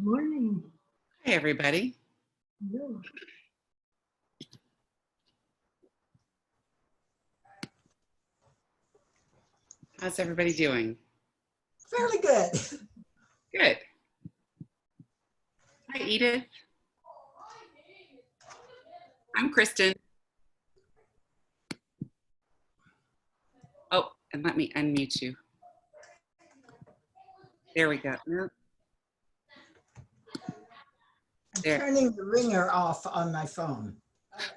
Morning. Hi, everybody. Hello. How's everybody doing? Fairly good. Good. Hi, Edith. I'm Kristen. Oh, and let me unmute you. There we go. No. I'm There. turning the ringer off on my phone.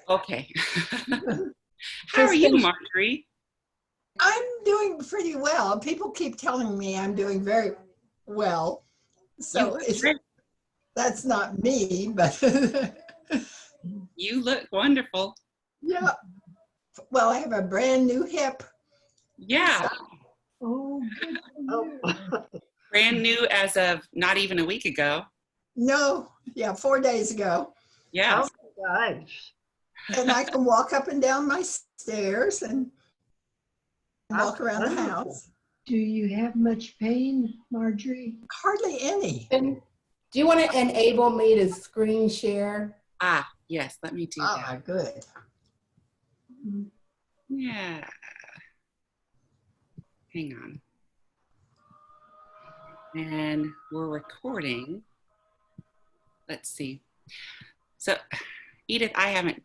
Okay. How are you, Marjorie? I'm doing pretty well. People keep telling me I'm doing very well. So that's not me, but You look wonderful. yeah. Well, I have a brand new hip. Yeah. Oh, good for you. Brand new as of not even a week ago. No, yeah, 4 days ago. Yeah. Oh my gosh. And I can walk up and down my stairs and walk around the house. Do you have much pain, Marjorie? Hardly any. And do you want to enable me to screen share? Ah, yes. Let me do that. Ah, good. Yeah. Hang on. And we're recording. Let's see. So, Edith, I haven't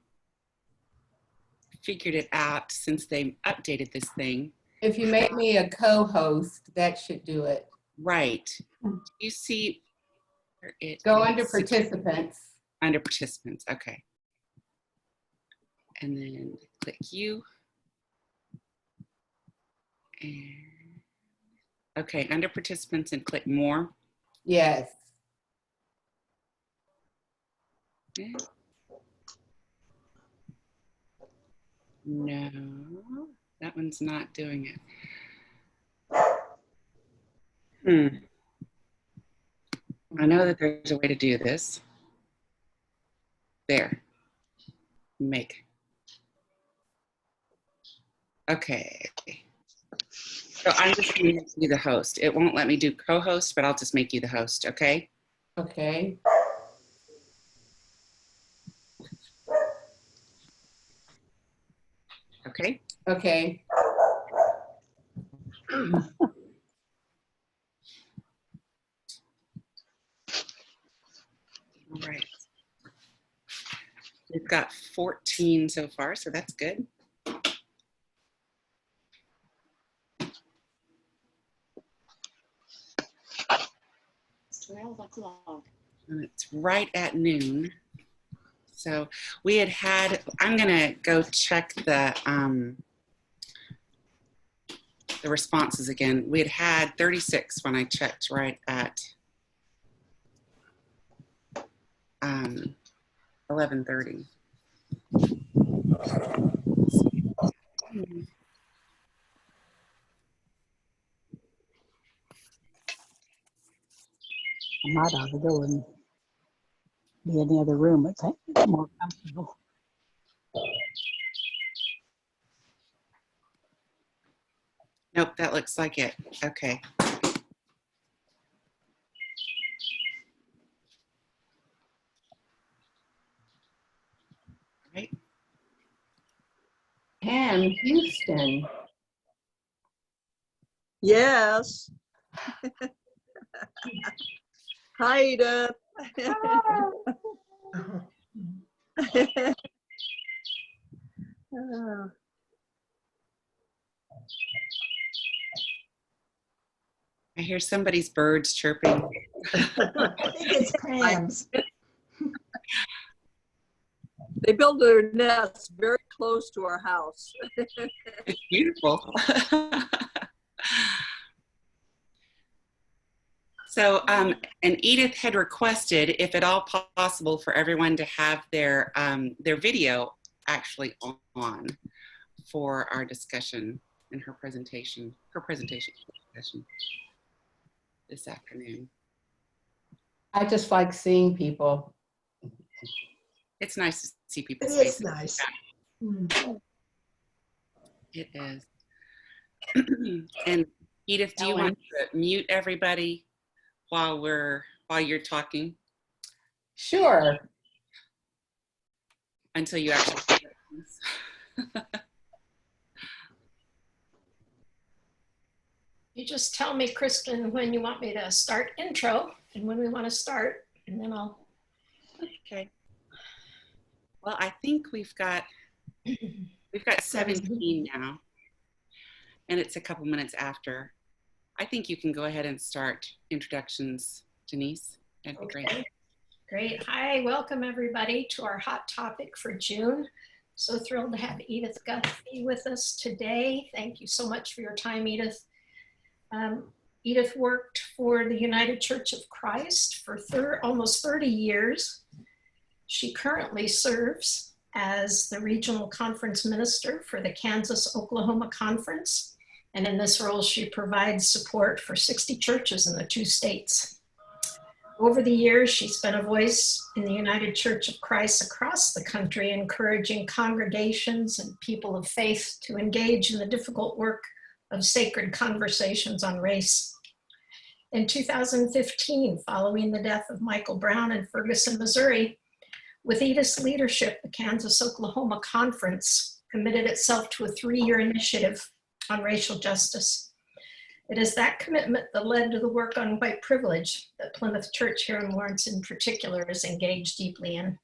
figured it out since they updated this thing. If you make me a co-host, that should do it. Right. You see where it Go is? under participants. Under participants, okay. And then click you. And okay, under participants and click more. Yes. Okay. No, that one's not doing it. I know that there's a way to do this. There. Make. Okay. So I'm just going to make you the host. It won't let me do co-host, but I'll just make you the host, okay? Okay. Okay. Okay. All right. We've got 14 so far, so that's good. And it's right at noon. So we had, I'm gonna go check the responses again. We had 36 when I checked right at 11:30. I might ought to go and be in the other room. It's more comfortable. Nope, that looks like it. Okay. Right. Pam Houston. Yes. Hi, Edith. I hear somebody's birds chirping. I think it's Pam's. They build their nests very close to our house. It's beautiful. So, and Edith had requested, if at all possible, for everyone to have their video actually on for our discussion and her presentation discussion this afternoon. I just like seeing people. It's nice to see people's It faces. is nice. It is. And Edith, do you want to mute everybody while we're while you're talking Sure. until you actually. You just tell me, Kristen, when you want me to start intro and when we want to start, and then I'll. Okay. Well, I think we've got 17 now, and it's a couple minutes after. I think you can go ahead and start introductions, Denise. That'd be great. Great. Hi, welcome everybody to our hot topic for June. So thrilled to have Edith Guffey with us today. Thank you so much for your time, Edith. Edith worked for the United Church of Christ for almost 30 years. She currently serves as the regional conference minister for the Kansas-Oklahoma Conference. And in this role, she provides support for 60 churches in the 2 states. Over the years, she's been a voice in the United Church of Christ across the country, encouraging congregations and people of faith to engage in the difficult work of sacred conversations on race. In 2015, following the death of Michael Brown in Ferguson, Missouri, with Edith's leadership, the Kansas-Oklahoma Conference committed itself to a 3-year initiative on racial justice. It is that commitment that led to the work on white privilege that Plymouth Church here in Lawrence in particular is engaged deeply in.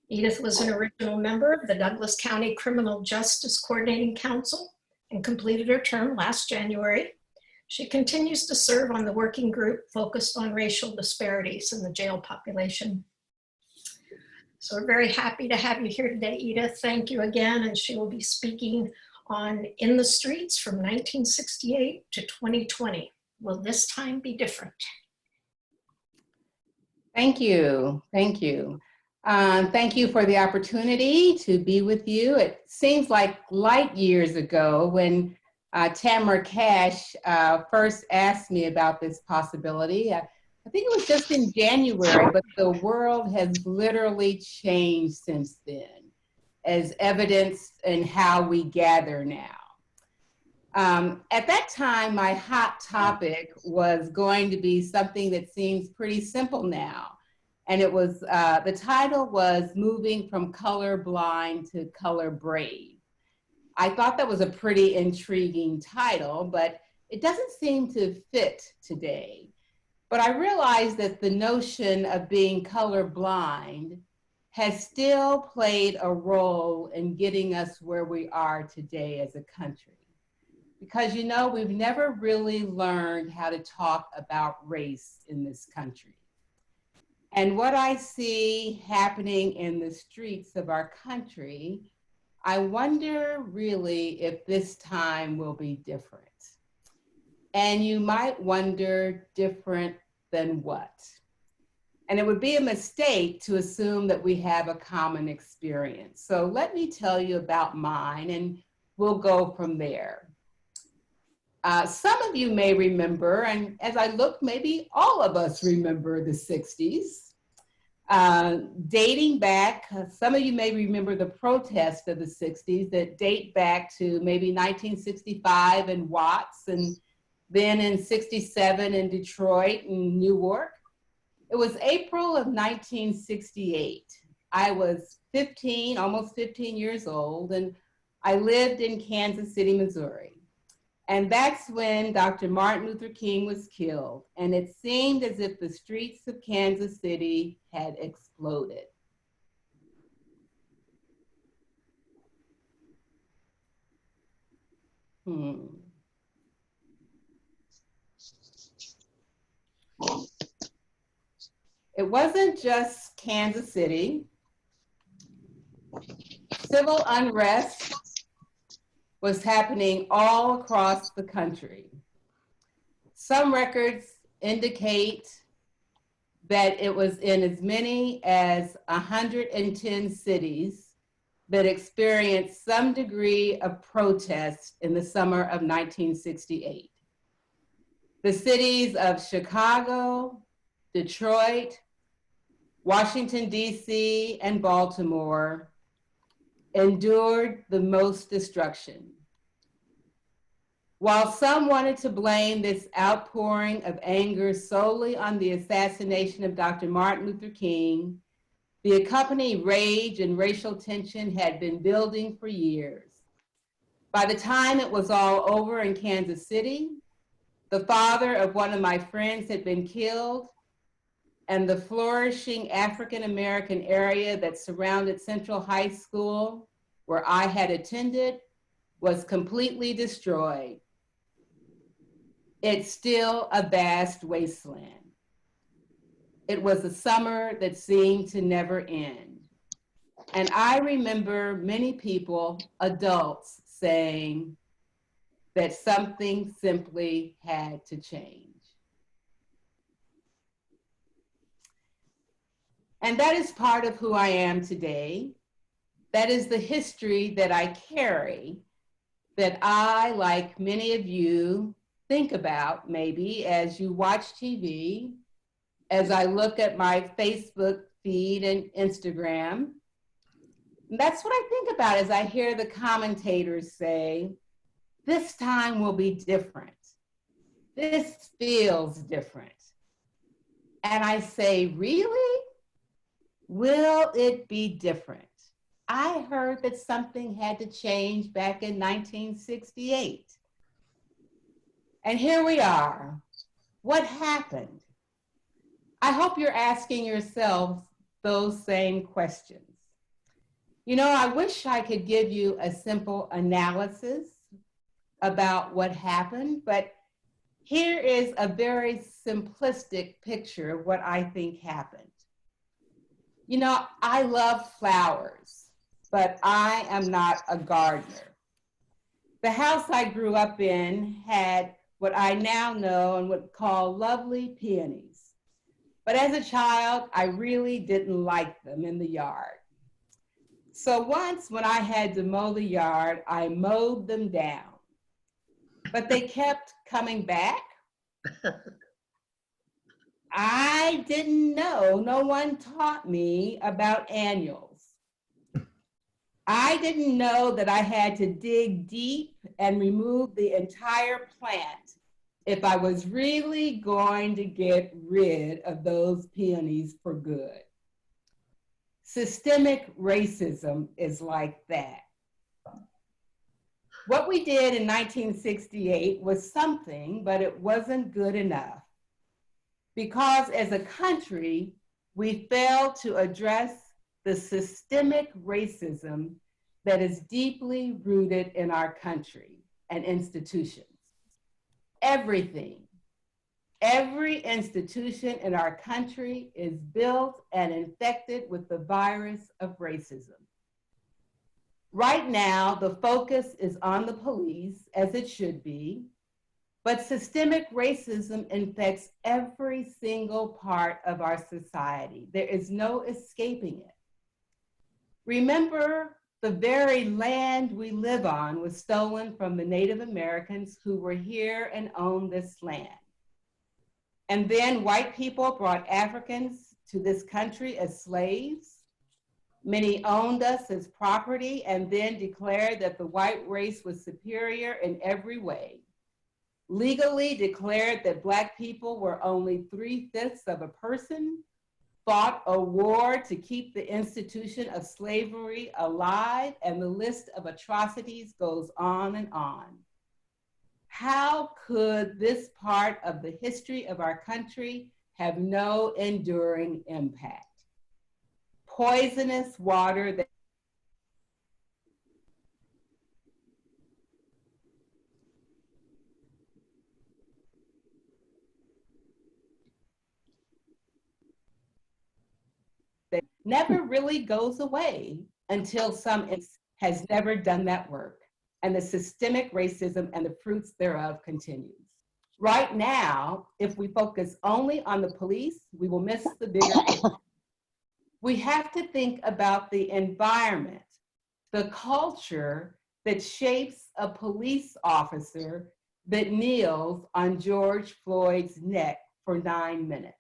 Edith was an original member of the Douglas County Criminal Justice Coordinating Council and completed her term last January. She continues to serve on the working group focused on racial disparities in the jail population. So we're very happy to have you here today, Edith. Thank you again. And she will be speaking on In the Streets from 1968 to 2020. Will this time be different? Thank you. Thank you. Thank you for the opportunity to be with you. It seems like light years ago when Tamara Cash first asked me about this possibility. I think it was just in January, but the world has literally changed since then, as evidenced in how we gather now. At that time, my hot topic was going to be something that seems pretty simple now. And it was, the title was Moving from Color Blind to Color Brave. I thought that was a pretty intriguing title, but it doesn't seem to fit today. But I realized that the notion of being colorblind has still played a role in getting us where we are today as a country. Because, you know, we've never really learned how to talk about race in this country. And what I see happening in the streets of our country, I wonder really if this time will be different. And you might wonder, different than what? And it would be a mistake to assume that we have a common experience. So let me tell you about mine and we'll go from there. Some of you may remember, and as I look, maybe all of us remember the 60s. Dating back, some of you may remember the protests of the 60s that date back to maybe 1965 in Watts and then in 67 in Detroit and Newark. It was April of 1968. I was 15, almost 15 years old, and I lived in Kansas City, Missouri. And that's when Dr. Martin Luther King was killed. And it seemed as if the streets of Kansas City had exploded. It wasn't just Kansas City. Civil unrest was happening all across the country. Some records indicate that it was in as many as 110 cities that experienced some degree of protest in the summer of 1968. The cities of Chicago, Detroit, Washington, D.C., and Baltimore endured the most destruction. While some wanted to blame this outpouring of anger solely on the assassination of Dr. Martin Luther King, the accompanying rage and racial tension had been building for years. By the time it was all over in Kansas City, the father of one of my friends had been killed, and the flourishing African-American area that surrounded Central High School, where I had attended, was completely destroyed. It's still a vast wasteland. It was a summer that seemed to never end. And I remember many people, adults, saying that something simply had to change. And that is part of who I am today. That is the history that I carry, that I, like many of you, think about maybe as you watch TV, as I look at my Facebook feed and Instagram. And that's what I think about as I hear the commentators say, this time will be different. This feels different. And I say, really? Will it be different? I heard that something had to change back in 1968. And here we are. What happened? I hope you're asking yourselves those same questions. You know, I wish I could give you a simple analysis about what happened, but here is a very simplistic picture of what I think happened. You know, I love flowers, but I am not a gardener. The house I grew up in had what I now know and would call lovely peonies. But as a child, I really didn't like them in the yard. So once when I had to mow the yard, I mowed them down. But they kept coming back. I didn't know, no one taught me about annuals. I didn't know that I had to dig deep and remove the entire plant if I was really going to get rid of those peonies for good. Systemic racism is like that. What we did in 1968 was something, but it wasn't good enough. Because as a country, we failed to address the systemic racism that is deeply rooted in our country and institutions. Everything, every institution in our country is built and infected with the virus of racism. Right now, the focus is on the police, as it should be, but systemic racism infects every single part of our society. There is no escaping it. Remember, the very land we live on was stolen from the Native Americans who were here and owned this land. And then white people brought Africans to this country as slaves. Many owned us as property and then declared that the white race was superior in every way. Legally declared that Black people were only 3/5 of a person, fought a war to keep the institution of slavery alive, and the list of atrocities goes on and on. How could this part of the history of our country have no enduring impact? Poisonous water that never really goes away until some has never done that work, and the systemic racism and the fruits thereof continues. Right now, if we focus only on the police, we will miss the bigger picture. We have to think about the environment, the culture that shapes a police officer that kneels on George Floyd's neck for 9 minutes.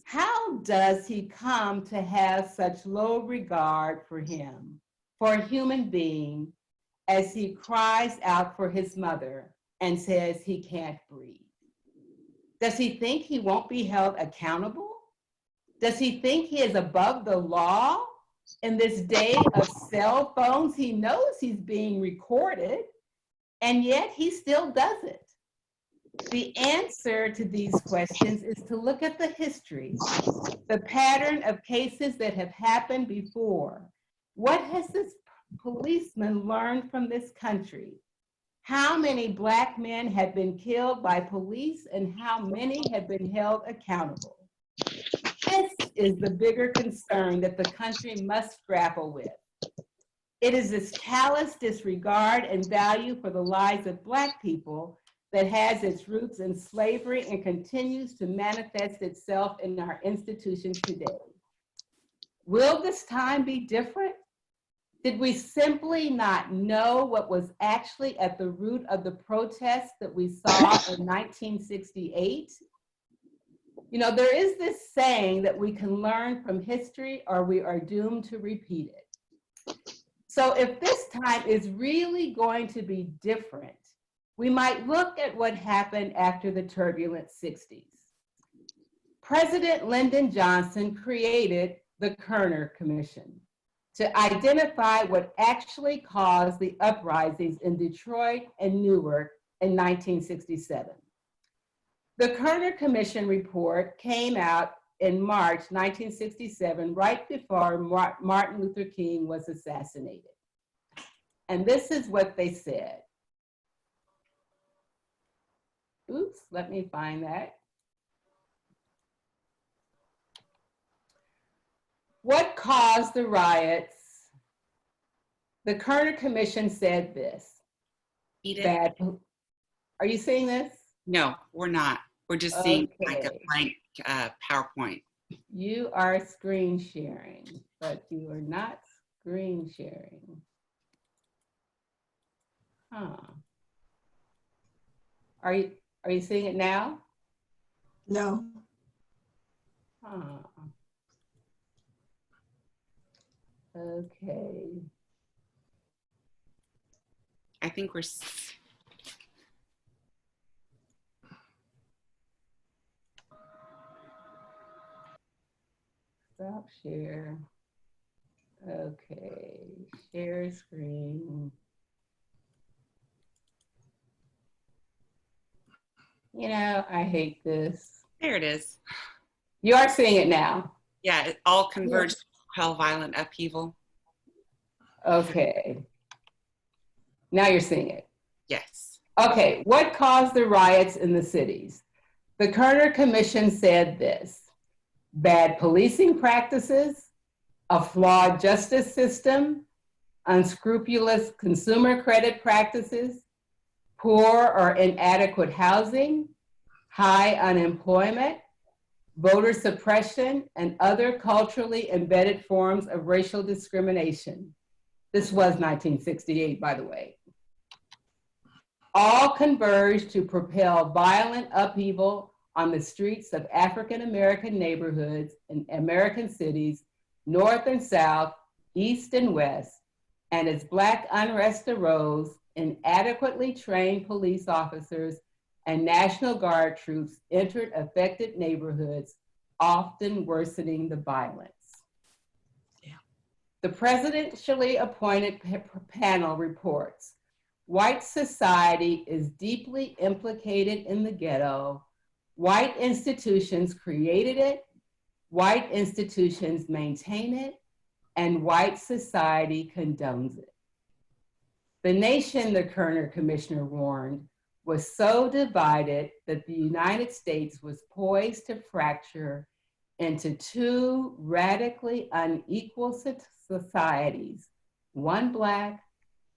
How does he come to have such low regard for him, for a human being, as he cries out for his mother and says he can't breathe? Does he think he won't be held accountable? Does he think he is above the law? In this day of cell phones, he knows he's being recorded, and yet he still does it. The answer to these questions is to look at the history, the pattern of cases that have happened before. What has this policeman learned from this country? How many Black men have been killed by police and how many have been held accountable? This is the bigger concern that the country must grapple with. It is this callous disregard and value for the lives of Black people that has its roots in slavery and continues to manifest itself in our institutions today. Will this time be different? Did we simply not know what was actually at the root of the protests that we saw in 1968? You know, there is this saying that we can learn from history or we are doomed to repeat it. So if this time is really going to be different, we might look at what happened after the turbulent 60s. President Lyndon Johnson created the Kerner Commission to identify what actually caused the uprisings in Detroit and Newark in 1967. The Kerner Commission report came out in March 1967, right before Martin Luther King was assassinated. And this is what they said. Oops, let me find that. What caused the riots? The Kerner Commission said this. Edith? That, are you seeing this? No, we're not. We're just seeing like a Okay. blank PowerPoint. You are screen sharing, but you are not screen sharing. Huh. Are you seeing it now? No. Huh. Okay. I think we're, Stop share. Okay, share screen. You know, I hate this. there it is. You are seeing it now. Yeah, it all converged to quell violent upheaval. Okay. Now you're seeing it. Yes. Okay, what caused the riots in the cities? The Kerner Commission said this: bad policing practices, a flawed justice system, unscrupulous consumer credit practices, poor or inadequate housing, high unemployment, voter suppression, and other culturally embedded forms of racial discrimination. This was 1968, by the way. All converged to propel violent upheaval on the streets of African-American neighborhoods in American cities, North and South, East and West, and as Black unrest arose, inadequately trained police officers and National Guard troops entered affected neighborhoods, often worsening the violence. The presidentially appointed panel reports, white society is deeply implicated in the ghetto. White institutions created it, white institutions maintain it, and white society condones it. The nation, the Kerner Commissioner warned, was so divided that the United States was poised to fracture into two radically unequal societies, one Black,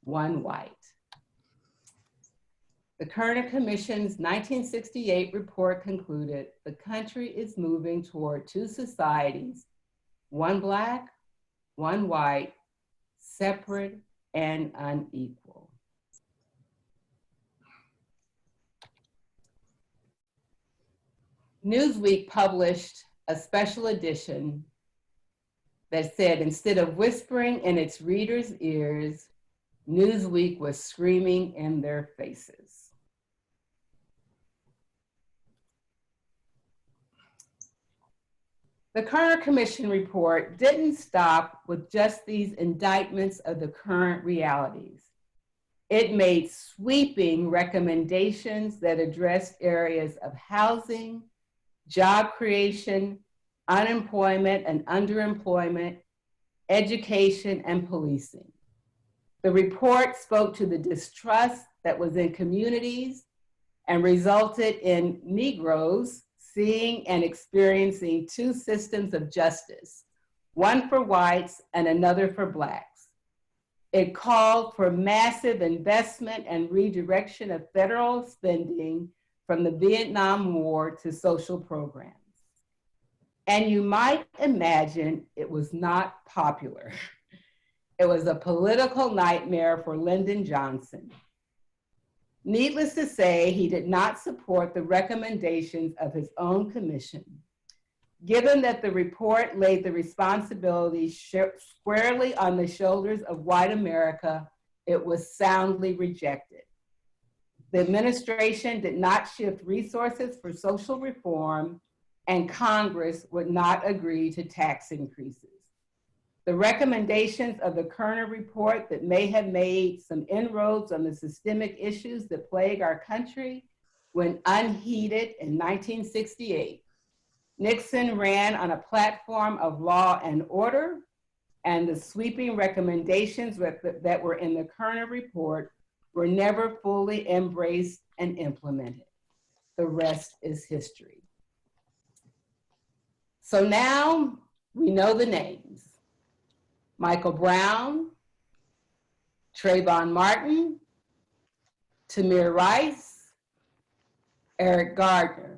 one white. The Kerner Commission's 1968 report concluded the country is moving toward two societies, one Black, one white, separate and unequal. Newsweek published a special edition that said, instead of whispering in its readers' ears, Newsweek was screaming in their faces. The Kerner Commission report didn't stop with just these indictments of the current realities. It made sweeping recommendations that addressed areas of housing, job creation, unemployment and underemployment, education, and policing. The report spoke to the distrust that was in communities and resulted in Negroes seeing and experiencing two systems of justice, one for whites and another for Blacks. It called for massive investment and redirection of federal spending from the Vietnam War to social programs. And you might imagine it was not popular. It was a political nightmare for Lyndon Johnson. Needless to say, he did not support the recommendations of his own commission. Given that the report laid the responsibility squarely on the shoulders of white America, it was soundly rejected. The administration did not shift resources for social reform, and Congress would not agree to tax increases. The recommendations of the Kerner report that may have made some inroads on the systemic issues that plague our country went unheeded in 1968. Nixon ran on a platform of law and order, and the sweeping recommendations that were in the Kerner report were never fully embraced and implemented. The rest is history. So now we know the names. Michael Brown, Trayvon Martin, Tamir Rice, Eric Gardner,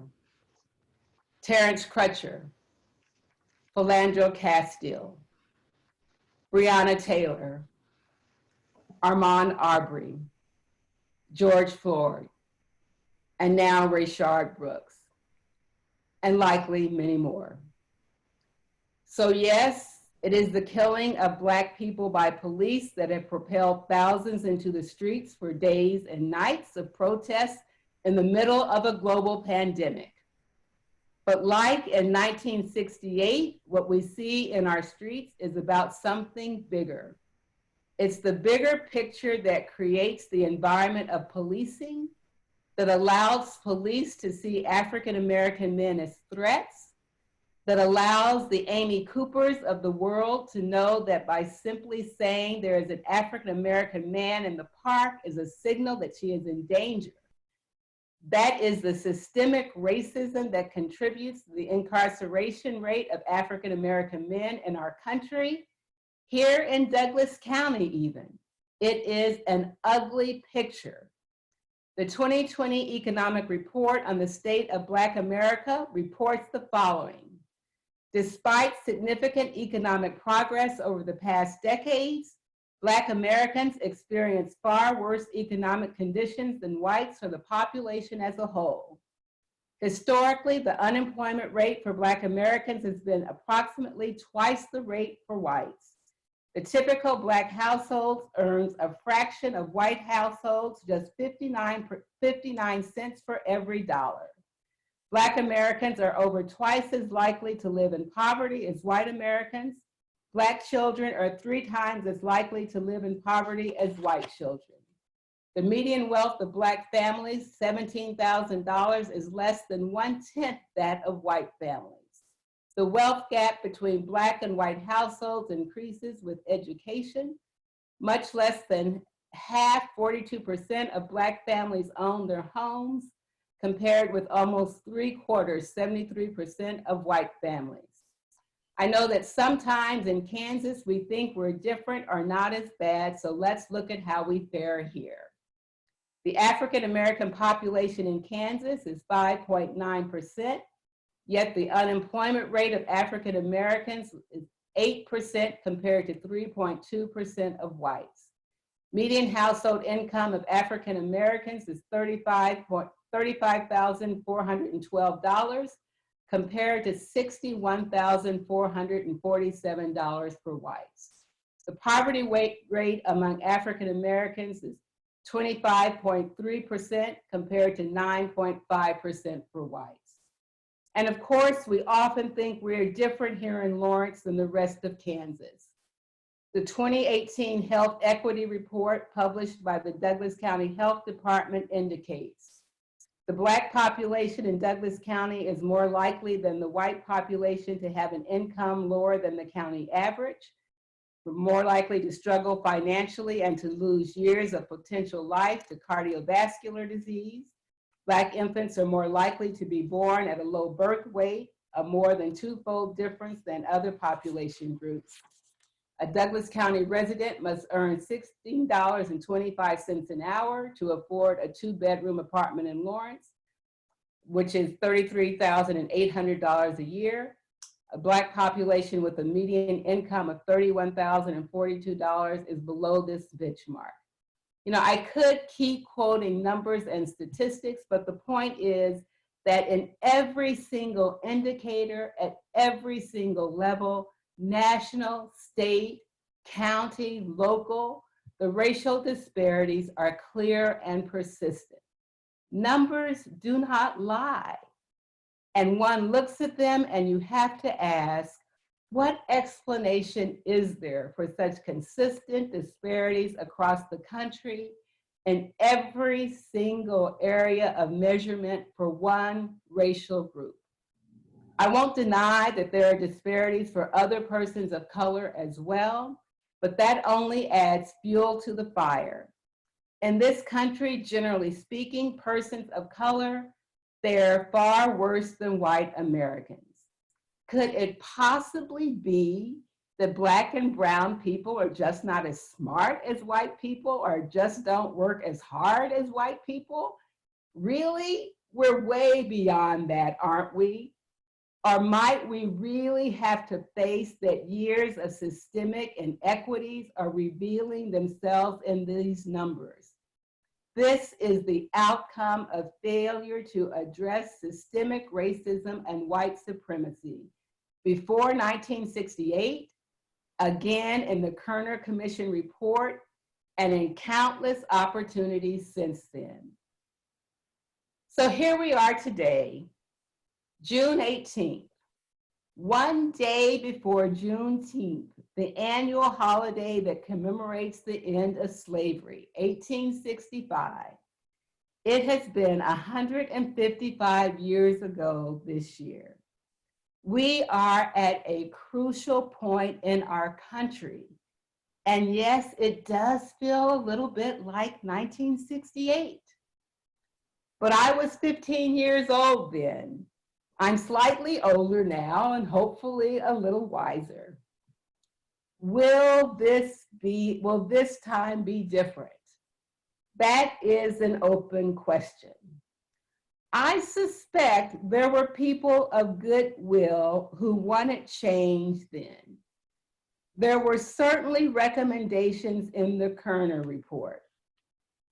Terrence Crutcher, Philandro Castile, Breonna Taylor, Ahmaud Arbery, George Floyd, and now Rayshard Brooks, and likely many more. So yes, it is the killing of Black people by police that have propelled thousands into the streets for days and nights of protests in the middle of a global pandemic. But like in 1968, what we see in our streets is about something bigger. It's the bigger picture that creates the environment of policing that allows police to see African-American men as threats, that allows the Amy Coopers of the world to know that by simply saying there is an African-American man in the park is a signal that she is in danger. That is the systemic racism that contributes to the incarceration rate of African-American men in our country, here in Douglas County even. It is an ugly picture. The 2020 Economic Report on the State of Black America reports the following. Despite significant economic progress over the past decades, Black Americans experience far worse economic conditions than whites or the population as a whole. Historically, the unemployment rate for Black Americans has been approximately twice the rate for whites. The typical Black household earns a fraction of white households, just 59 cents for every dollar. Black Americans are over twice as likely to live in poverty as white Americans. Black children are 3 times as likely to live in poverty as white children. The median wealth of Black families, $17,000, is less than 1/10 that of white families. The wealth gap between Black and white households increases with education. Much less than half, 42% of Black families own their homes, compared with almost 3/4, 73% of white families. I know that sometimes in Kansas, we think we're different or not as bad, so let's look at how we fare here. The African-American population in Kansas is 5.9%, yet the unemployment rate of African-Americans is 8% compared to 3.2% of whites. Median household income of African-Americans is $35,412 compared to $61,447 for whites. The poverty rate among African Americans is 25.3% compared to 9.5% for whites. And of course, we often think we're different here in Lawrence than the rest of Kansas. The 2018 Health Equity Report published by the Douglas County Health Department indicates the Black population in Douglas County is more likely than the white population to have an income lower than the county average. We're more likely to struggle financially and to lose years of potential life to cardiovascular disease. Black infants are more likely to be born at a low birth weight, a more than twofold difference than other population groups. A Douglas County resident must earn $16.25 an hour to afford a 2-bedroom apartment in Lawrence, which is $33,800 a year. A Black population with a median income of $31,042 is below this benchmark. You know, I could keep quoting numbers and statistics, but the point is that in every single indicator, at every single level, national, state, county, local, the racial disparities are clear and persistent. Numbers do not lie. And one looks at them and you have to ask, what explanation is there for such consistent disparities across the country in every single area of measurement for one racial group? I won't deny that there are disparities for other persons of color as well, but that only adds fuel to the fire. In this country, generally speaking, persons of color fare far worse than white Americans. Could it possibly be that Black and brown people are just not as smart as white people or just don't work as hard as white people? Really? We're way beyond that, aren't we? Or might we really have to face that years of systemic inequities are revealing themselves in these numbers? This is the outcome of failure to address systemic racism and white supremacy. Before 1968, again in the Kerner Commission report, and in countless opportunities since then. So here we are today, June 18th, one day before Juneteenth, the annual holiday that commemorates the end of slavery, 1865. It has been 155 years ago this year. We are at a crucial point in our country. And yes, it does feel a little bit like 1968. But I was 15 years old then. I'm slightly older now and hopefully a little wiser. Will this time be different? That is an open question. I suspect there were people of goodwill who wanted change then. There were certainly recommendations in the Kerner report.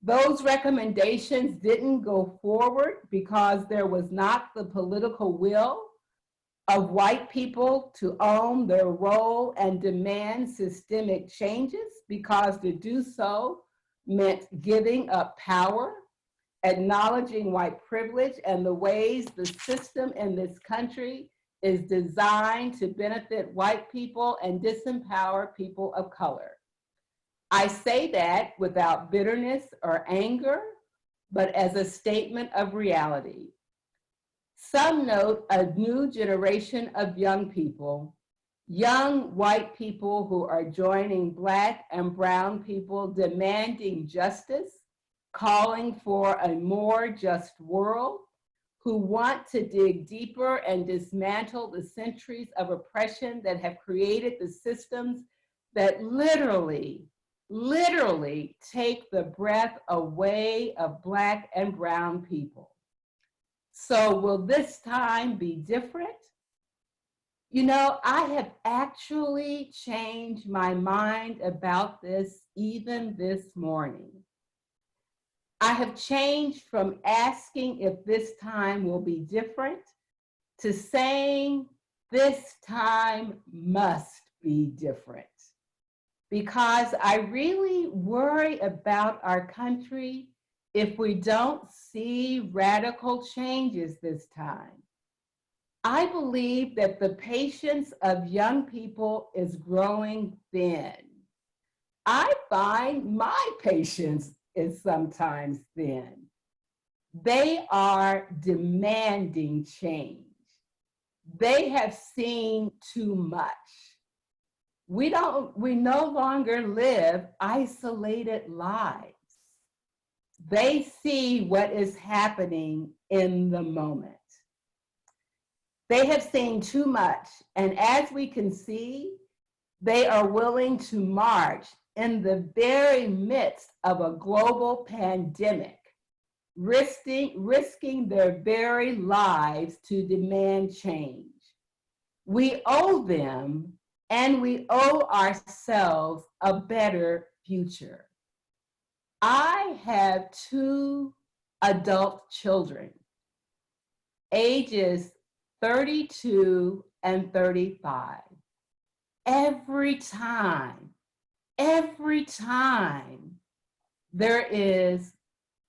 Those recommendations didn't go forward because there was not the political will of white people to own their role and demand systemic changes, because to do so meant giving up power, acknowledging white privilege and the ways the system in this country is designed to benefit white people and disempower people of color. I say that without bitterness or anger, but as a statement of reality. Some note a new generation of young people, young white people who are joining Black and brown people demanding justice, calling for a more just world, who want to dig deeper and dismantle the centuries of oppression that have created the systems that literally take the breath away of Black and brown people. So will this time be different? You know, I have actually changed my mind about this even this morning. I have changed from asking if this time will be different to saying this time must be different. because I really worry about our country if we don't see radical changes this time. I believe that the patience of young people is growing thin. I find my patience is sometimes thin. They are demanding change. They have seen too much. We no longer live isolated lives. They see what is happening in the moment. They have seen too much, and as we can see, they are willing to march in the very midst of a global pandemic, risking their very lives to demand change. We owe them and we owe ourselves a better future. I have 2 adult children, ages 32 and 35. Every time there is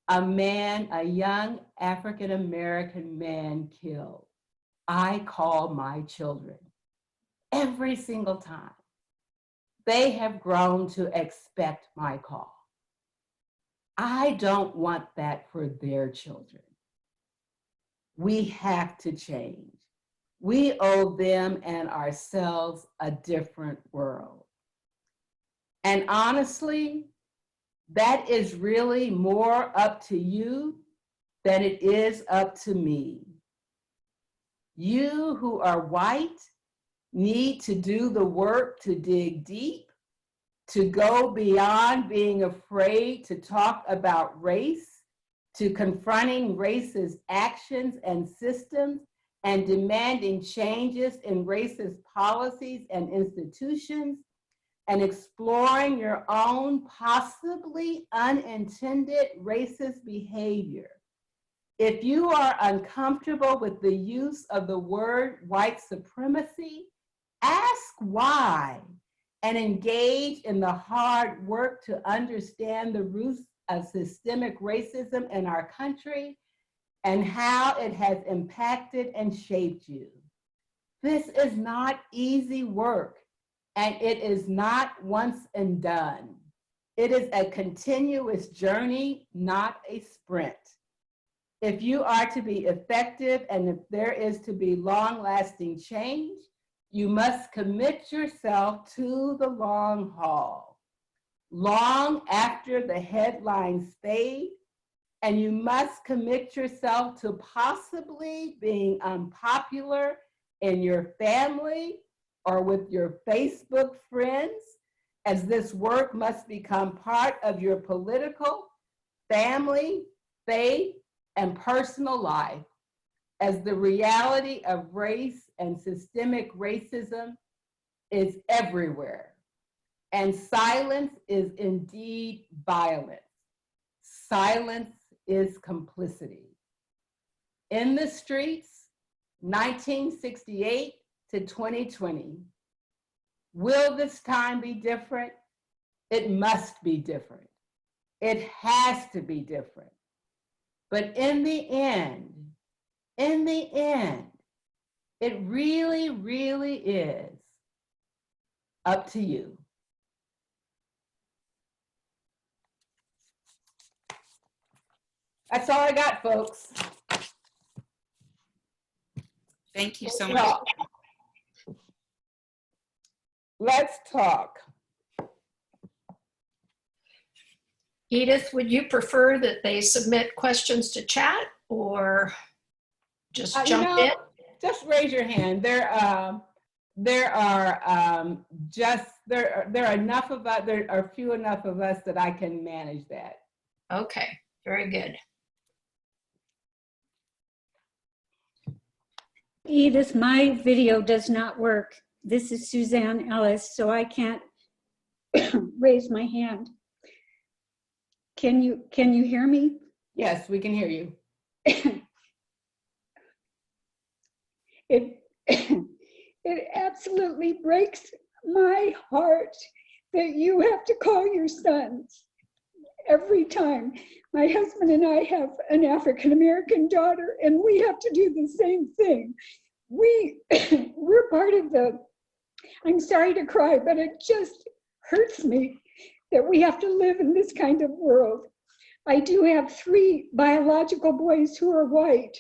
a young African-American man killed, I call my children. Every single time. They have grown to expect my call. I don't want that for their children. We have to change. We owe them and ourselves a different world. And honestly, that is really more up to you than it is up to me. You who are white need to do the work to dig deep, to go beyond being afraid to talk about race, to confronting racist actions and systems, and demanding changes in racist policies and institutions, and exploring your own possibly unintended racist behavior. If you are uncomfortable with the use of the word white supremacy, ask why and engage in the hard work to understand the roots of systemic racism in our country and how it has impacted and shaped you. This is not easy work, and it is not once and done. It is a continuous journey, not a sprint. If you are to be effective and if there is to be long-lasting change, you must commit yourself to the long haul, long after the headlines fade, and you must commit yourself to possibly being unpopular in your family or with your Facebook friends, as this work must become part of your political, family, faith, and personal life, as the reality of race and systemic racism is everywhere. And silence is indeed violence. Silence is complicity. In the streets, 1968 to 2020. Will this time be different? It must be different. It has to be different. But in the end, it really, really is up to you. That's all I got, folks. Thank you so much. Let's talk. Edith, would you prefer that they submit questions to chat or just jump in? Just raise your hand. There are enough of us. There are few enough of us that I can manage that. Okay, very good. Edith, my video does not work. This is Suzanne Ellis, so I can't raise my hand. Can you hear me? Yes, we can hear you. It absolutely breaks my heart that you have to call your sons every time. My husband and I have an African-American daughter, and we have to do the same thing. We're part of the, I'm sorry to cry, but it just hurts me that we have to live in this kind of world. I do have 3 biological boys who are white.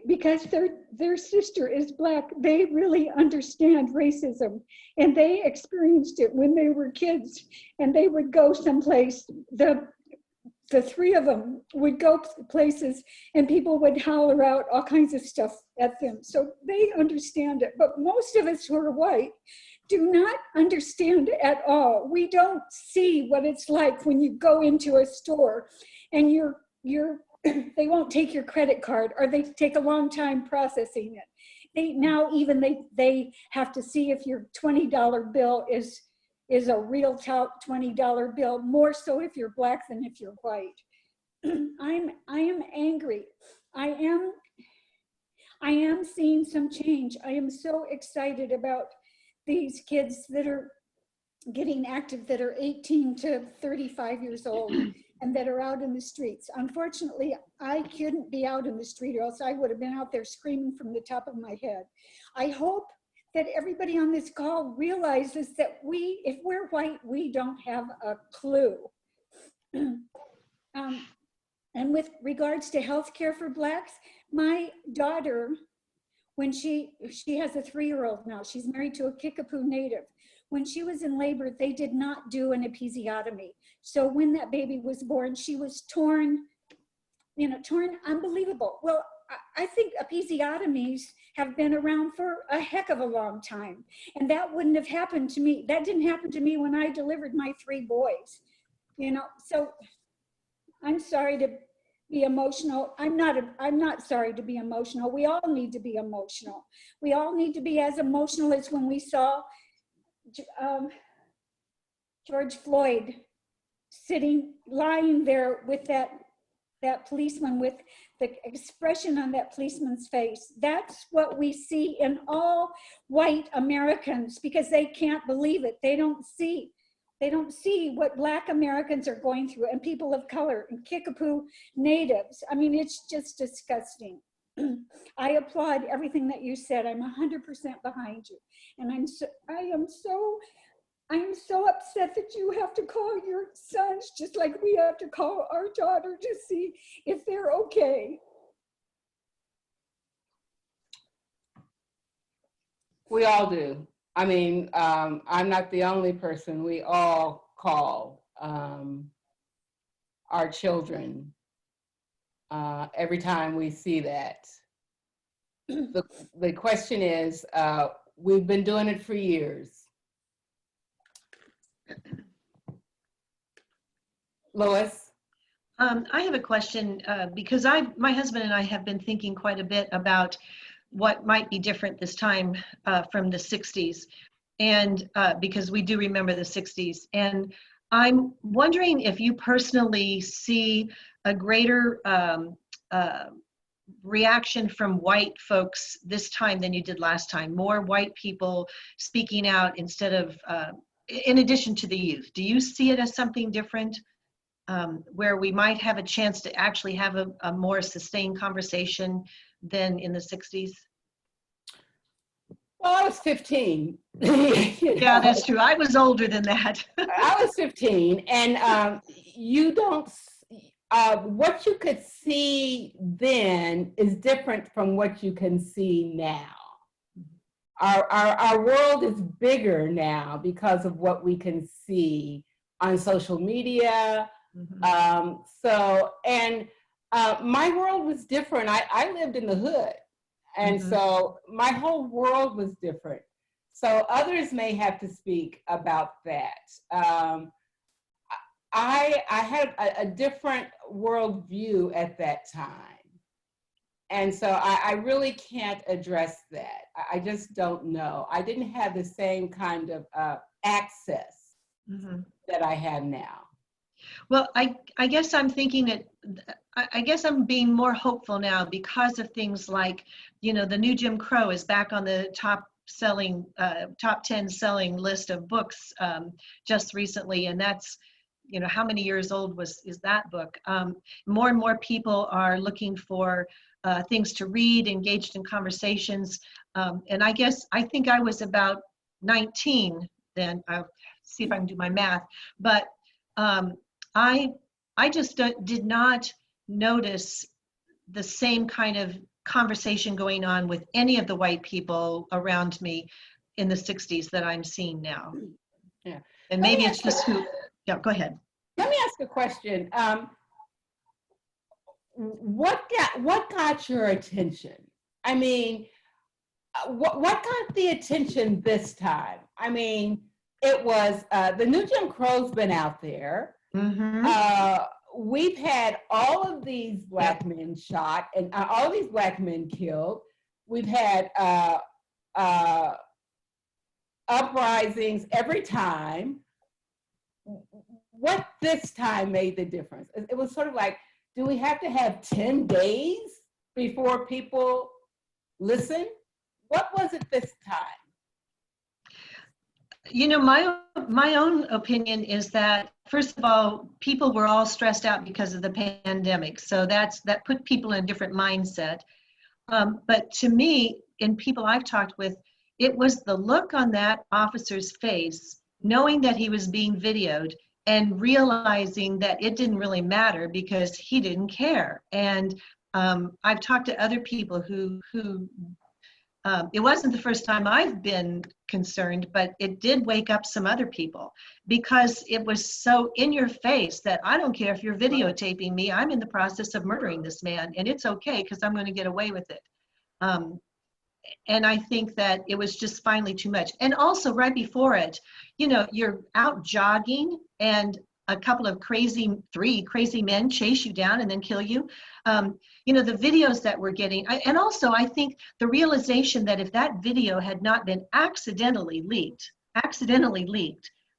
Because their sister is Black, they really understand racism, and they experienced it when they were kids, and they would go someplace, the 3 of them would go places and people would holler out all kinds of stuff at them. So they understand it, but most of us who are white do not understand at all. We don't see what it's like when you go into a store and they won't take your credit card, or they take a long time processing it. They have to see if your $20 bill is a real $20 bill, more so if you're Black than if you're white. I am angry. I am seeing some change. I am so excited about these kids that are getting active, that are 18 to 35 years old and that are out in the streets. Unfortunately, I couldn't be out in the street, or else I would have been out there screaming from the top of my head. I hope that everybody on this call realizes that if we're white, we don't have a clue. And with regards to healthcare for Blacks, my daughter, when she has a 3-year-old now, she's married to a Kickapoo native. When she was in labor, they did not do an episiotomy. So when that baby was born, she was torn unbelievable. Well, I think episiotomies have been around for a heck of a long time. And that wouldn't have happened to me. That didn't happen to me when I delivered my 3 boys. So I'm sorry to be emotional. I'm not sorry to be emotional. We all need to be emotional. We all need to be as emotional as when we saw George Floyd lying there with that policeman, with the expression on that policeman's face. That's what we see in all white Americans, because they can't believe it. They don't see what Black Americans are going through, and people of color and Kickapoo natives. I mean, it's just disgusting. I applaud everything that you said. I'm 100% behind you. And I am so upset that you have to call your sons just like we have to call our daughter to see if they're okay. We all do. I mean, I'm not the only person. We all call our children every time we see that. The question is, we've been doing it for years. Lois? I have a question because my husband and I have been thinking quite a bit about what might be different this time from the 60s, and because we do remember the 60s. And I'm wondering if you personally see a greater reaction from white folks this time than you did last time. More white people speaking out instead of, in addition to the youth. Do you see it as something different, where we might have a chance to actually have a more sustained conversation than in the 60s? Well, I was 15. Yeah, that's true. I was older than that. I was 15, and you don't, what you could see then is different from what you can see now. Our world is bigger now because of what we can see on social media. Mm-hmm. My world was different. I lived in the hood. And mm-hmm. So my whole world was different. So others may have to speak about that. I had a different worldview at that time. And so I really can't address that. I just don't know. I didn't have the same kind of access mm-hmm. that I have now. Well, I guess I'm thinking that, I guess I'm being more hopeful now because of things like, the new Jim Crow is back on the top selling, top 10 selling list of books just recently, and that's, you know, how many years old is that book? More and more people are looking for things to read, engaged in conversations, and I think I was about 19 then. I'll see if I can do my math, but I just did not notice the same kind of conversation going on with any of the white people around me in the 60s that I'm seeing now. Yeah. And maybe it's just who, yeah, go ahead. Let me ask a question. What got your attention? I mean, what got the attention this time? I mean, it was the new Jim Crow's been out there. Mm-hmm. We've had all of these Black men shot and all these Black men killed. We've had uprisings every time. What this time made the difference? It was sort of like, do we have to have 10 days before people listen? What was it this time? You know, my own opinion is that, first of all, people were all stressed out because of the pandemic. So that put people in a different mindset. But to me, in people I've talked with, it was the look on that officer's face, knowing that he was being videoed and realizing that it didn't really matter because he didn't care. And I've talked to other people who it wasn't the first time I've been concerned, but it did wake up some other people because it was so in your face that I don't care if you're videotaping me, I'm in the process of murdering this man and it's okay because I'm going to get away with it. And I think that it was just finally too much. And also right before it, you know, you're out jogging and a couple of three crazy men chase you down and then kill you. You know, the videos that we're getting, and also I think the realization that if that video had not been accidentally leaked,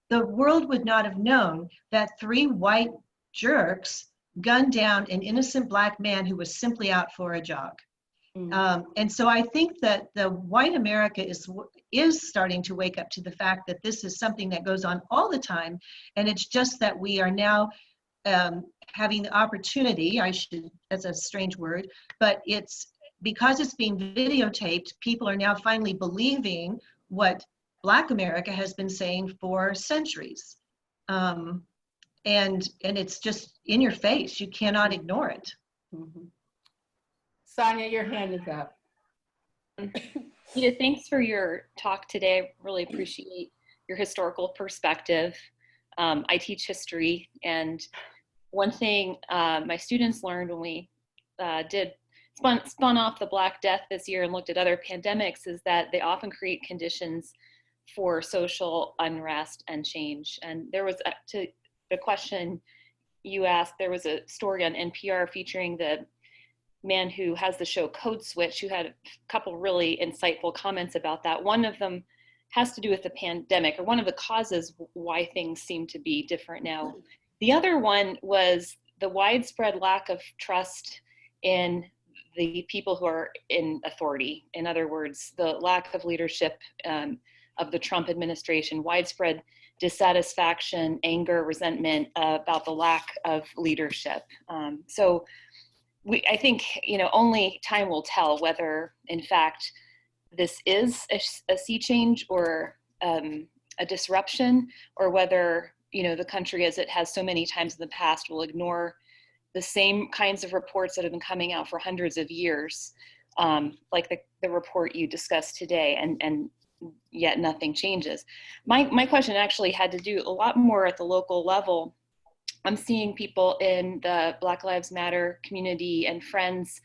the world would not have known that 3 white jerks gunned down an innocent Black man who was simply out for a jog. And so I think that the white America is starting to wake up to the fact that this is something that goes on all the time, and it's just that we are now having the opportunity, that's a strange word, but it's because it's being videotaped, people are now finally believing what Black America has been saying for centuries. And it's just in your face, you cannot ignore it. Mm-hmm. Sonia, your hand is up. Edith, thanks for your talk today. I really appreciate your historical perspective. I teach history, and one thing my students learned when we spun off the Black Death this year and looked at other pandemics is that they often create conditions for social unrest and change. And there was, to the question you asked, there was a story on NPR featuring the man who has the show Code Switch, who had a couple really insightful comments about that. One of them has to do with the pandemic, or one of the causes why things seem to be different now. The other one was the widespread lack of trust in the people who are in authority. In other words, the lack of leadership of the Trump administration, widespread dissatisfaction, anger, resentment about the lack of leadership. I think, you know, only time will tell whether, in fact, this is a sea change or a disruption, or whether, you know, the country, as it has so many times in the past, will ignore the same kinds of reports that have been coming out for hundreds of years, like the report you discussed today, and yet nothing changes. My question actually had to do a lot more at the local level. I'm seeing people in the Black Lives Matter community and friends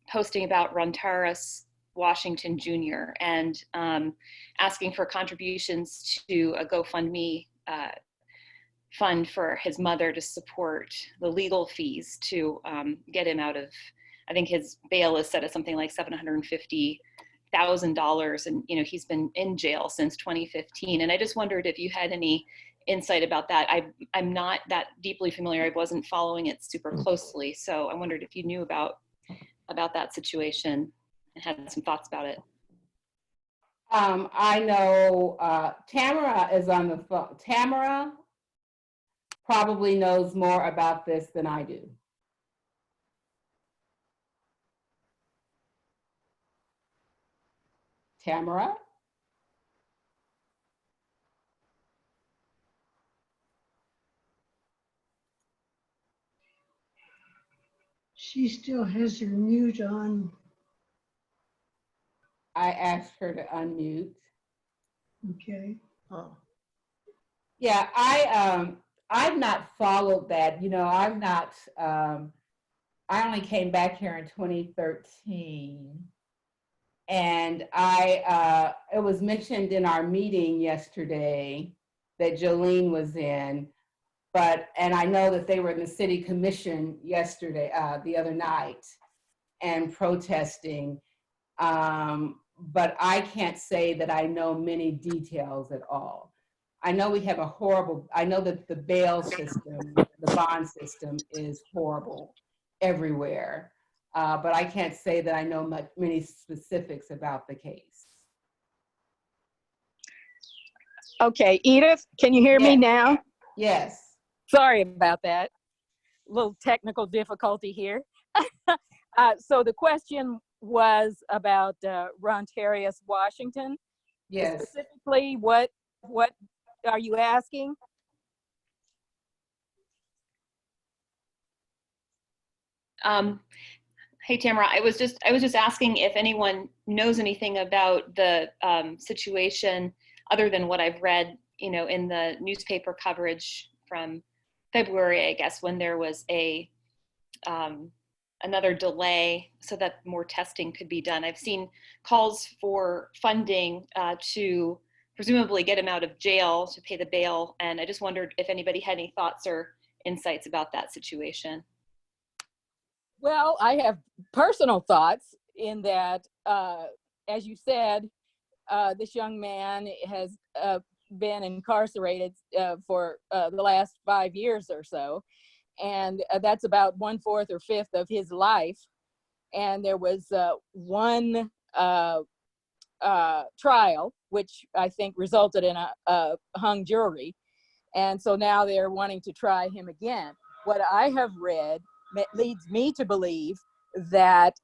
posting about Rontaris Washington Jr. and asking for contributions to a GoFundMe fund for his mother to support the legal fees to get him out of, I think his bail is set at something like $750,000, and you know, he's been in jail since 2015. And I just wondered if you had any insight about that. I'm not that deeply familiar. I wasn't following it super closely, so I wondered if you knew about that situation and had some thoughts about it. I know Tamara is on the phone. Tamara probably knows more about this than I do. Tamara? She still has her mute on. I asked her to unmute. Okay. Oh. Yeah, I've not followed that. You know, I've not. I only came back here in 2013, and it was mentioned in our meeting yesterday that Jolene was in, and I know that they were in the city commission yesterday, the other night, and protesting. But I can't say that I know many details at all. I know we have I know that the bail system, the bond system is horrible everywhere. But I can't say that I know many specifics about the case. Okay, Edith, can you hear me now? Yes. Sorry about that. Little technical difficulty here. So the question was about Rontarius, Washington. Yes. Specifically, what are you asking? Hey Tamara, I was just asking if anyone knows anything about the situation other than what I've read, you know, in the newspaper coverage from February, I guess, when there was another delay so that more testing could be done. I've seen calls for funding to presumably get him out of jail to pay the bail, and I just wondered if anybody had any thoughts or insights about that situation. Well, I have personal thoughts in that, as you said, this young man has been incarcerated for the last 5 years or so. And that's about 1/4 or 1/5 of his life. And there was one trial, which I think resulted in a hung jury. And so now they're wanting to try him again. What I have read leads me to believe that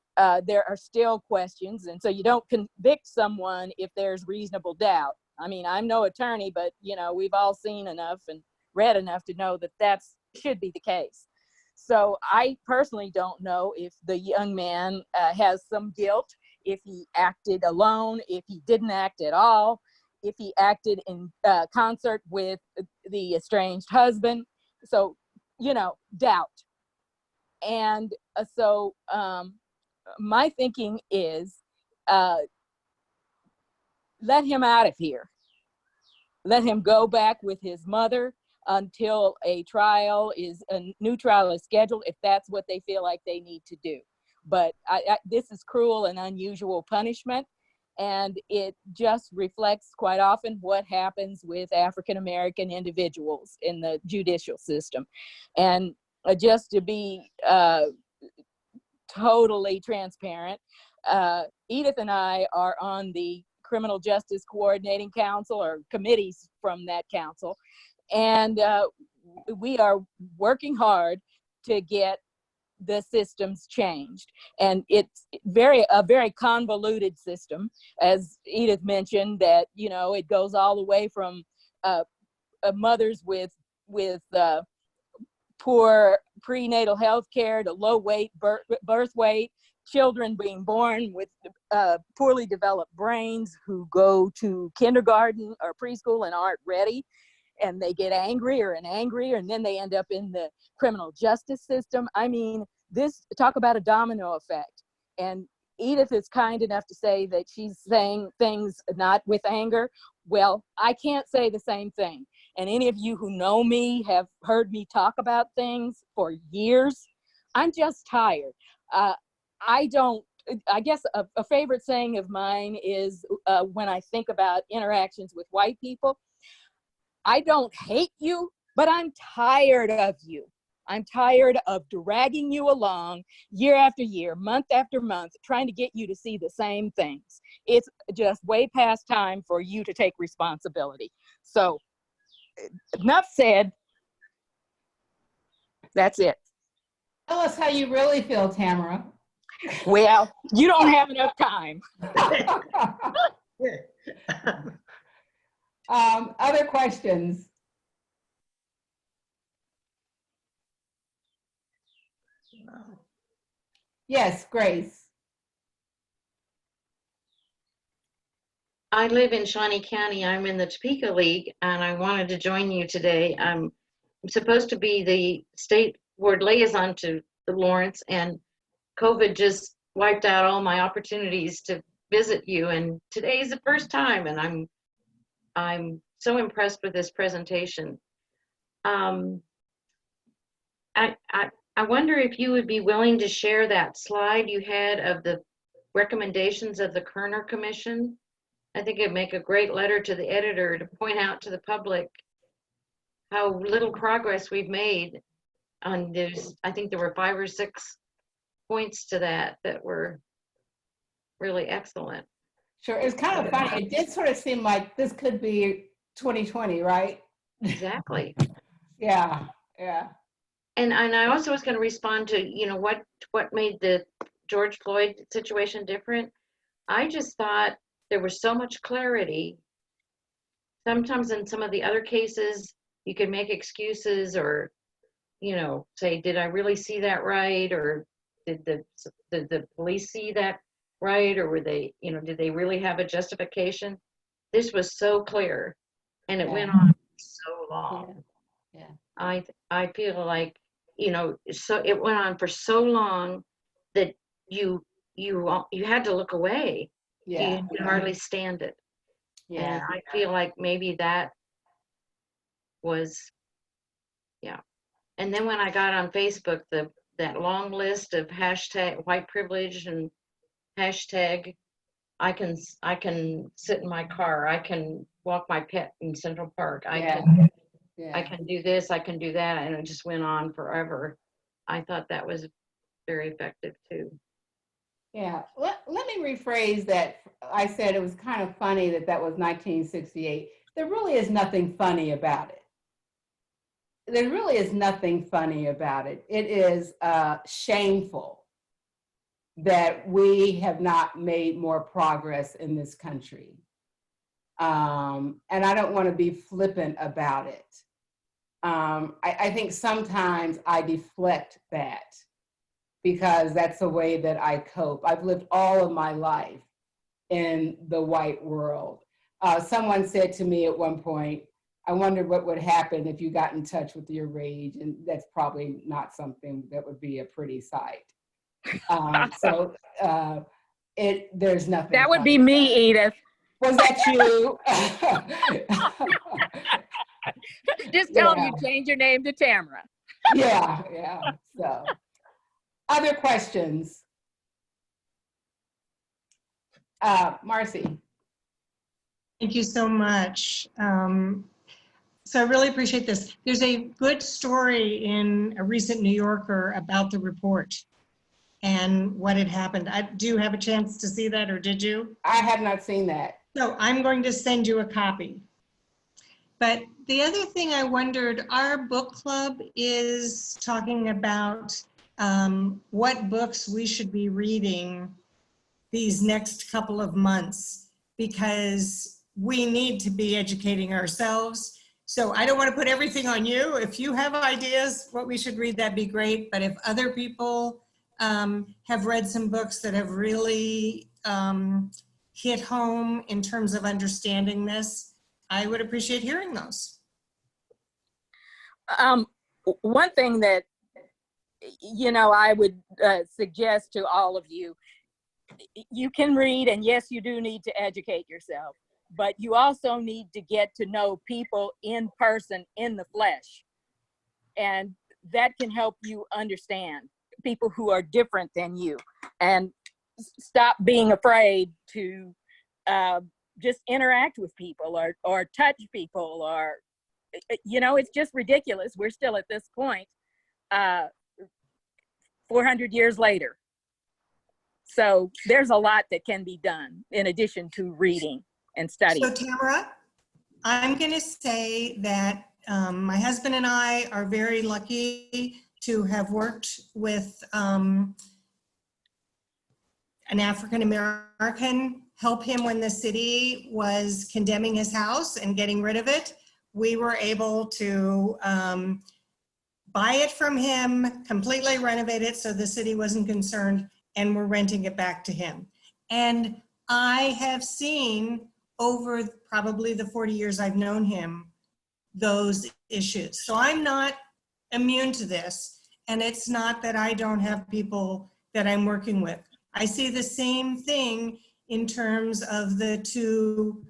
there are still questions. And so you don't convict someone if there's reasonable doubt. I mean, I'm no attorney, but you know, we've all seen enough and read enough to know that that's should be the case. So I personally don't know if the young man has some guilt, if he acted alone, if he didn't act at all, if he acted in concert with the estranged husband. So, you know, doubt. And so my thinking is let him out of here. Let him go back with his mother until a new trial is scheduled, if that's what they feel like they need to do. But this is cruel and unusual punishment, and it just reflects quite often what happens with African-American individuals in the judicial system. And just to be totally transparent, Edith and I are on the Criminal Justice Coordinating Council, or committees from that council. And we are working hard to get the systems changed. And it's a very convoluted system, as Edith mentioned, that, you know, it goes all the way from mothers with poor prenatal health care to low weight birth weight, children being born with poorly developed brains who go to kindergarten or preschool and aren't ready, and they get angrier and angrier, and then they end up in the criminal justice system. I mean, talk about a domino effect. And Edith is kind enough to say that she's saying things not with anger. Well, I can't say the same thing. And any of you who know me have heard me talk about things for years. I'm just tired. I guess a favorite saying of mine is when I think about interactions with white people, I don't hate you, but I'm tired of you. I'm tired of dragging you along year after year, month after month, trying to get you to see the same things. It's just way past time for you to take responsibility. So, enough said. That's it. Tell us how you really feel, Tamara. Well, you don't have enough time. Other questions? Yes, Grace. I live in Shawnee County. I'm in the Topeka League, and I wanted to join you today. I'm supposed to be the state board liaison to the Lawrence, and COVID just wiped out all my opportunities to visit you. And today is the first time, and I'm so impressed with this presentation. I wonder if you would be willing to share that slide you had of the recommendations of the Kerner Commission. I think it'd make a great letter to the editor to point out to the public how little progress we've made on this. I think there were 5 or 6 points to that were really excellent. Sure, it's kind of funny. It did sort of seem like this could be 2020, right? Exactly. Yeah, yeah. And I also was going to respond to, you know, what made the George Floyd situation different. I just thought there was so much clarity. Sometimes in some of the other cases, you could make excuses or, you know, say, did I really see that right? Or did the police see that right? Or were they, you know, did they really have a justification? This was so clear, and it went on so long. Yeah. I feel like, you know, so it went on for so long that you had to look away. Yeah. You could hardly stand it. Yeah. And I feel like maybe that was, yeah. And then when I got on Facebook, that long list of hashtag white privilege and hashtag I can sit in my car, I can walk my pet in Central Park, I can do this, I can do that, and it just went on forever. I thought that was very effective too. Yeah, let me rephrase that. I said it was kind of funny that was 1968. There really is nothing funny about it. There really is nothing funny about it. It is shameful that we have not made more progress in this country. And I don't want to be flippant about it. I think sometimes I deflect that because that's the way that I cope. I've lived all of my life in the white world. Someone said to me at one point, I wondered what would happen if you got in touch with your rage, and that's probably not something that would be a pretty sight. There's nothing. That would be me, Edith. Was that you? Just tell them you change your name to Tamara. Yeah. So, other questions? Marcy. Thank you so much. So I really appreciate this. There's a good story in a recent New Yorker about the report and what had happened. Do you have a chance to see that, or did you? I have not seen that. So I'm going to send you a copy. But the other thing I wondered, our book club is talking about what books we should be reading these next couple of months, because we need to be educating ourselves. So I don't want to put everything on you. If you have ideas what we should read, that'd be great. But if other people have read some books that have really hit home in terms of understanding this, I would appreciate hearing those. One thing that, you know, I would suggest to all of you, you can read, and yes, you do need to educate yourself, but you also need to get to know people in person, in the flesh. And that can help you understand people who are different than you, and stop being afraid to just interact with people or touch people, or, you know, it's just ridiculous. We're still at this point 400 years later. So there's a lot that can be done in addition to reading and studying. So Tamara, I'm going to say that my husband and I are very lucky to have worked with an African American, help him when the city was condemning his house and getting rid of it. We were able to buy it from him, completely renovate it so the city wasn't concerned, and we're renting it back to him. And I have seen over probably the 40 years I've known him, those issues. So I'm not immune to this. And it's not that I don't have people that I'm working with. I see the same thing in terms of the two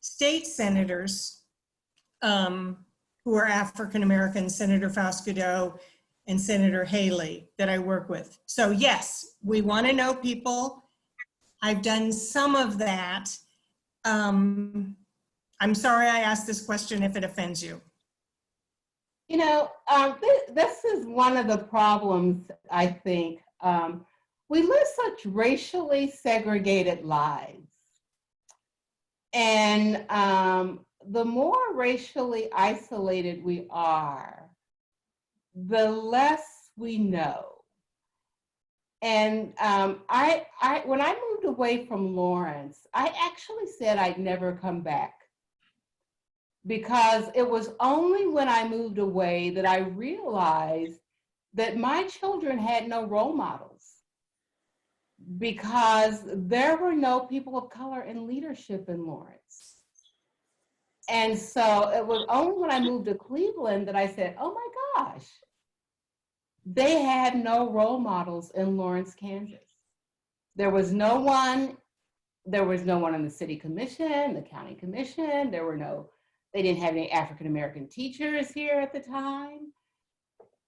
state senators who are African American, Senator Foscato and Senator Haley, that I work with. So yes, we want to know people. I've done some of that. I'm sorry I asked this question if it offends you. You know, this is one of the problems, I think. We live such racially segregated lives. And the more racially isolated we are, the less we know. And when I moved away from Lawrence, I actually said I'd never come back, because it was only when I moved away that I realized that my children had no role models, because there were no people of color in leadership in Lawrence. And so it was only when I moved to Cleveland that I said, oh my gosh, they had no role models in Lawrence, Kansas. There was no one in the city commission, the county commission. They didn't have any African-American teachers here at the time.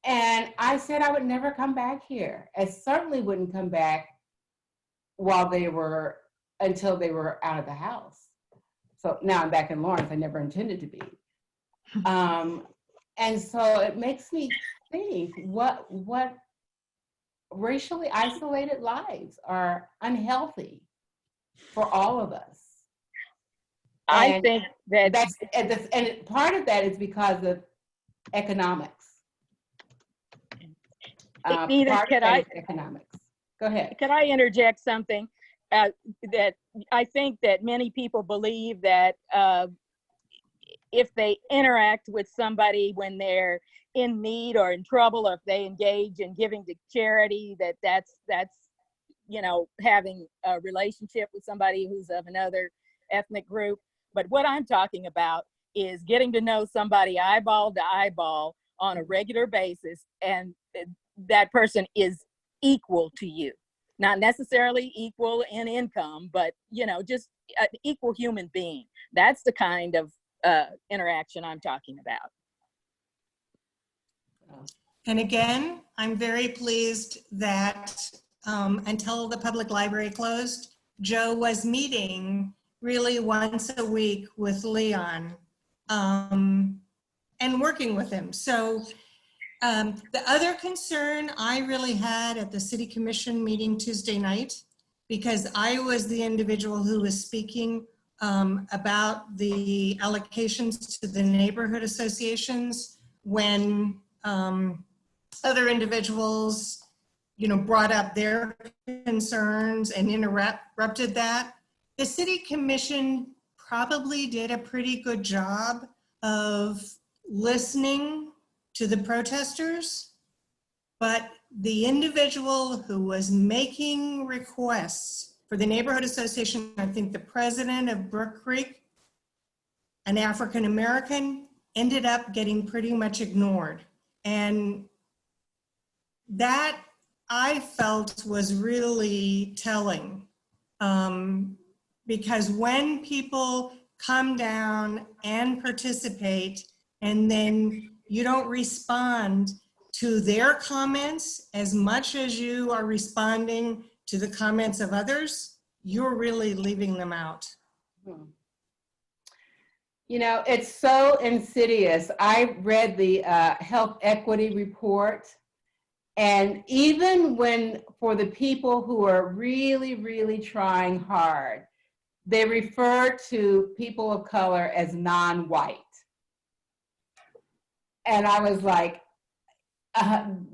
And I said I would never come back here. I certainly wouldn't come back until they were out of the house. So now I'm back in Lawrence. I never intended to be. And so it makes me think what racially isolated lives are unhealthy for all of us. I think and part of that is because of economics. Edith, economics. Go ahead. Could I interject something? That I think that many people believe that if they interact with somebody when they're in need or in trouble, or if they engage in giving to charity, that's having a relationship with somebody who's of another ethnic group. But what I'm talking about is getting to know somebody eyeball to eyeball on a regular basis, and that person is equal to you. Not necessarily equal in income, but just an equal human being. That's the kind of interaction I'm talking about. And again, I'm very pleased that until the public library closed, Joe was meeting really once a week with Leon and working with him. So the other concern I really had at the city commission meeting Tuesday night, because I was the individual who was speaking about the allocations to the neighborhood associations when other individuals, brought up their concerns and interrupted that. The city commission probably did a pretty good job of listening to the protesters, but the individual who was making requests for the neighborhood association, I think the president of Brook Creek, an African American, ended up getting pretty much ignored. And that I felt was really telling, because when people come down and participate and then you don't respond to their comments as much as you are responding to the comments of others, you're really leaving them out. It's so insidious. I read the health equity report And even when, for the people who are really, really trying hard, they refer to people of color as non-white. And I was like,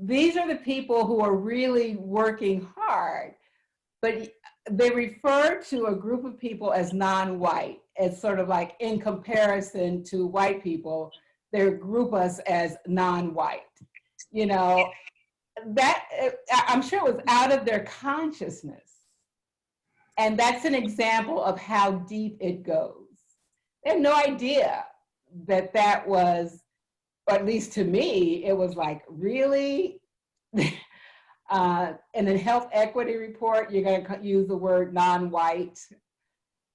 these are the people who are really working hard, but they refer to a group of people as non-white, as sort of like in comparison to white people, they group us as non-white. You know, that, I'm sure it was out of their consciousness. And that's an example of how deep it goes. They had no idea that that was, or at least to me, it was like, really? In a health equity report, you're going to use the word non-white.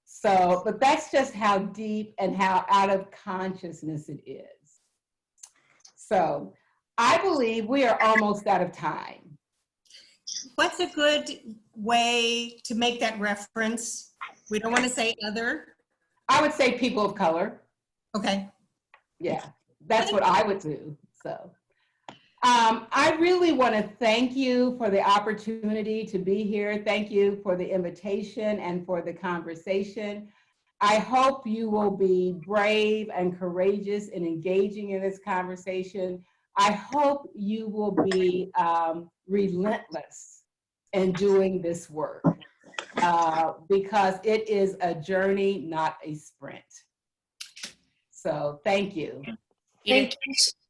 So, but that's just how deep and how out of consciousness it is. So I believe we are almost out of time. What's a good way to make that reference? We don't want to say other. I would say people of color. Okay. Yeah, that's what I would do. So I really want to thank you for the opportunity to be here. Thank you for the invitation and for the conversation. I hope you will be brave and courageous in engaging in this conversation. I hope you will be relentless in doing this work because it is a journey, not a sprint. So thank you.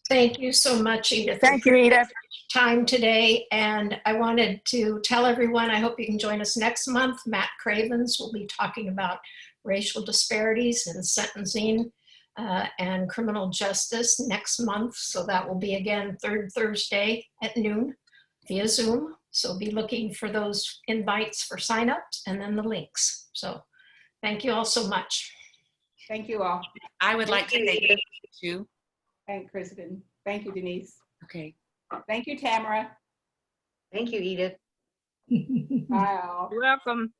Thank you so much, Edith. Thank you, Edith. Time today, and I wanted to tell everyone, I hope you can join us next month. Matt Cravens will be talking about racial disparities in sentencing and criminal justice next month. So that will be again third Thursday at noon via Zoom. So be looking for those invites for signups and then the links. So thank you all so much. Thank you all. I would like to thank you too. Thank you, Kristen. Thank you, Denise. Okay. Thank you, Tamara. Thank you, Edith. Bye all. You're welcome.